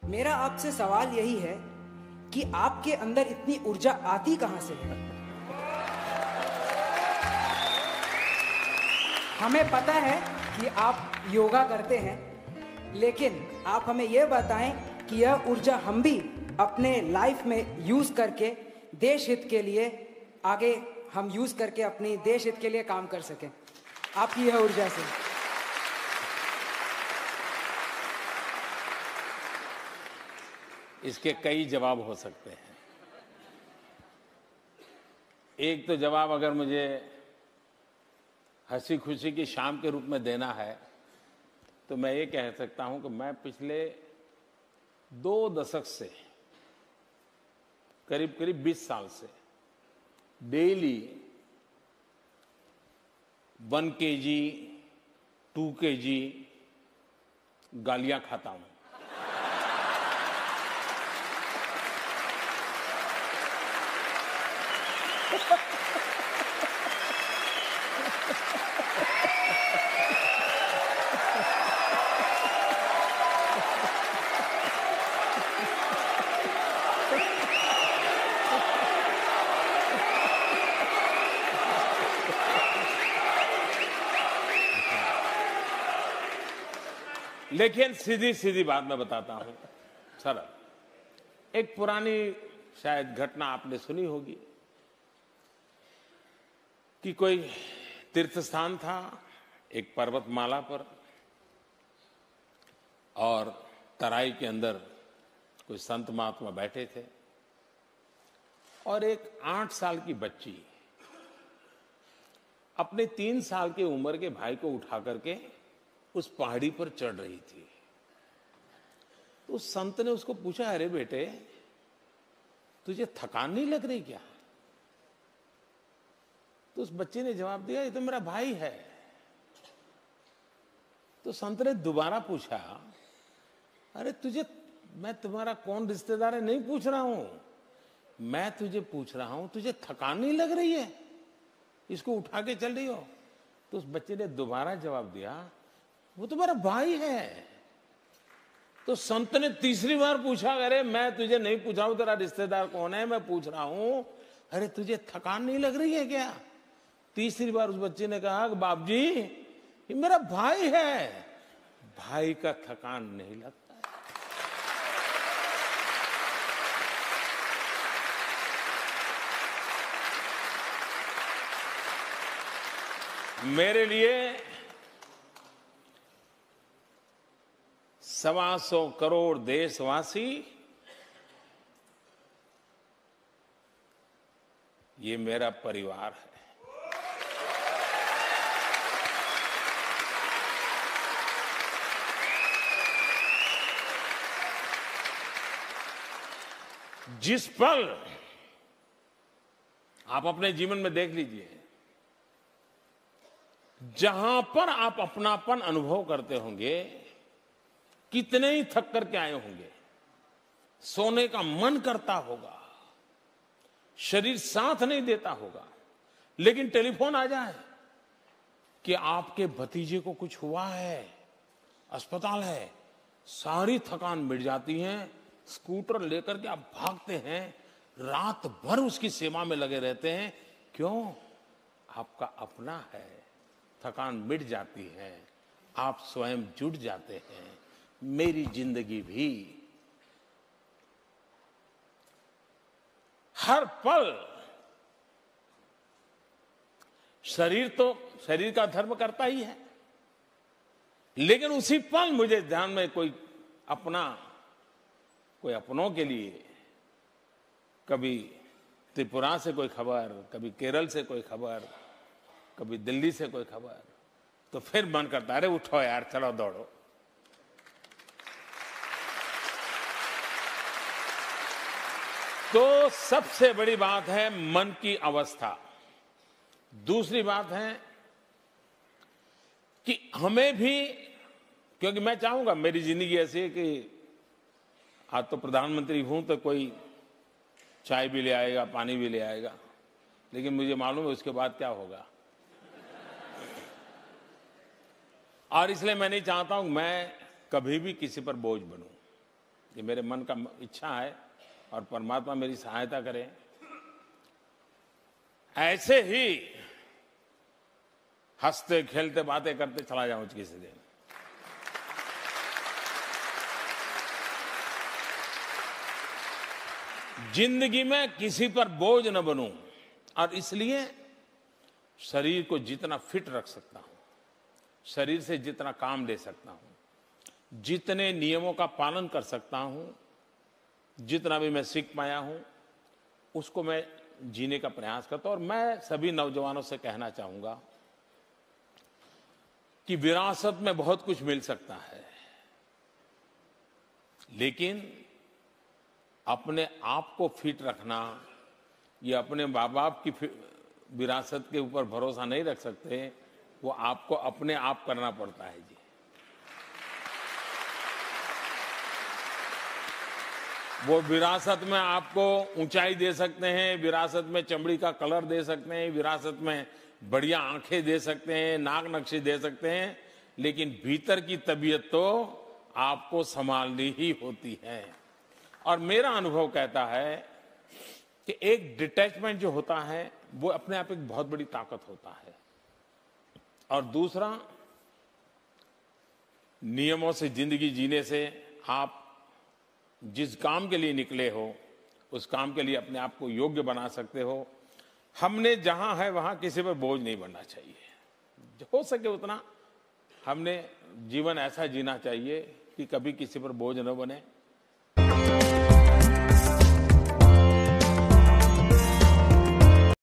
मेरा आपसे सवाल यही है कि आपके अंदर इतनी ऊर्जा आती कहां से है? हमें पता है कि आप योगा करते हैं, लेकिन आप हमें यह बताएं कि यह ऊर्जा हम भी अपने लाइफ में यूज करके देश हित के लिए आगे हम यूज करके अपनी देश हित के लिए काम कर सकें आपकी यह ऊर्जा से। इसके कई जवाब हो सकते हैं। एक तो जवाब अगर मुझे हंसी खुशी की शाम के रूप में देना है तो मैं ये कह सकता हूं कि मैं पिछले 2 दशक से करीब करीब 20 साल से डेली 1 kg 2 kg गालियां खाता हूं। लेकिन सीधी सीधी बात मैं बताता हूं, सरल। एक पुरानी शायद घटना आपने सुनी होगी कि कोई तीर्थ स्थान था एक पर्वतमाला पर, और तराई के अंदर कोई संत महात्मा बैठे थे, और एक 8 साल की बच्ची अपने 3 साल की उम्र के भाई को उठा करके उस पहाड़ी पर चढ़ रही थी। तो उस संत ने उसको पूछा, अरे बेटे तुझे थकान नहीं लग रही क्या? तो उस बच्चे ने जवाब दिया, ये तो मेरा भाई है। तो संत ने दोबारा पूछा, अरे तुझे, मैं तुम्हारा कौन रिश्तेदार है नहीं पूछ रहा हूं, मैं तुझे पूछ रहा हूं तुझे थकान नहीं लग रही है, इसको उठा के चल रही हो? तो उस बच्चे ने दोबारा जवाब दिया, वो तो मेरा भाई है। तो संत ने तीसरी बार पूछा, अरे मैं तुझे नहीं पूछ रहा हूं तेरा रिश्तेदार कौन है, मैं पूछ रहा हूं अरे तुझे थकान नहीं लग रही है क्या? तीसरी बार उस बच्चे ने कहा, बाप जी ये मेरा भाई है, भाई का थकान नहीं लगता है। मेरे लिए 125 करोड़ देशवासी ये मेरा परिवार है। जिस पल आप अपने जीवन में देख लीजिए, जहां पर आप अपनापन अनुभव करते होंगे, कितने ही थक करके आए होंगे, सोने का मन करता होगा, शरीर साथ नहीं देता होगा, लेकिन टेलीफोन आ जाए कि आपके भतीजे को कुछ हुआ है, अस्पताल है, सारी थकान मिट जाती है, स्कूटर लेकर के आप भागते हैं, रात भर उसकी सेवा में लगे रहते हैं। क्यों? आपका अपना है, थकान मिट जाती है, आप स्वयं जुट जाते हैं। मेरी जिंदगी भी हर पल, शरीर तो शरीर का धर्म करता ही है, लेकिन उसी पल मुझे ध्यान में कोई अपनों के लिए, कभी त्रिपुरा से कोई खबर, कभी केरल से कोई खबर, कभी दिल्ली से कोई खबर, तो फिर मन करता है, अरे उठो यार, चलो दौड़ो। तो सबसे बड़ी बात है मन की अवस्था। दूसरी बात है कि हमें भी, क्योंकि मैं चाहूंगा मेरी जिंदगी ऐसी है कि आज तो प्रधानमंत्री हूं तो कोई चाय भी ले आएगा, पानी भी ले आएगा, लेकिन मुझे मालूम है उसके बाद क्या होगा। और इसलिए मैं नहीं चाहता हूं मैं कभी भी किसी पर बोझ बनूं। ये मेरे मन का इच्छा है और परमात्मा मेरी सहायता करे। ऐसे ही हंसते खेलते बातें करते चला जाऊं किसी दिन। जिंदगी में किसी पर बोझ न बनूं और इसलिए शरीर को जितना फिट रख सकता हूं, शरीर से जितना काम ले सकता हूं, जितने नियमों का पालन कर सकता हूं, जितना भी मैं सीख पाया हूं, उसको मैं जीने का प्रयास करता हूं। और मैं सभी नौजवानों से कहना चाहूंगा कि विरासत में बहुत कुछ मिल सकता है, लेकिन अपने आप को फिट रखना, ये अपने माँ बाप की विरासत के ऊपर भरोसा नहीं रख सकते, वो आपको अपने आप करना पड़ता है जी। वो विरासत में आपको ऊंचाई दे सकते हैं, विरासत में चमड़ी का कलर दे सकते हैं, विरासत में बढ़िया आंखें दे सकते हैं, नाक नक्शे दे सकते हैं, लेकिन भीतर की तबीयत तो आपको संभालनी ही होती है। और मेरा अनुभव कहता है कि एक डिटैचमेंट जो होता है वो अपने आप एक बहुत बड़ी ताकत होता है। और दूसरा, नियमों से जिंदगी जीने से आप जिस काम के लिए निकले हो उस काम के लिए अपने आप को योग्य बना सकते हो। हमने जहां है वहां किसी पर बोझ नहीं बनना चाहिए। हो सके उतना हमने जीवन ऐसा जीना चाहिए कि कभी किसी पर बोझ न बने।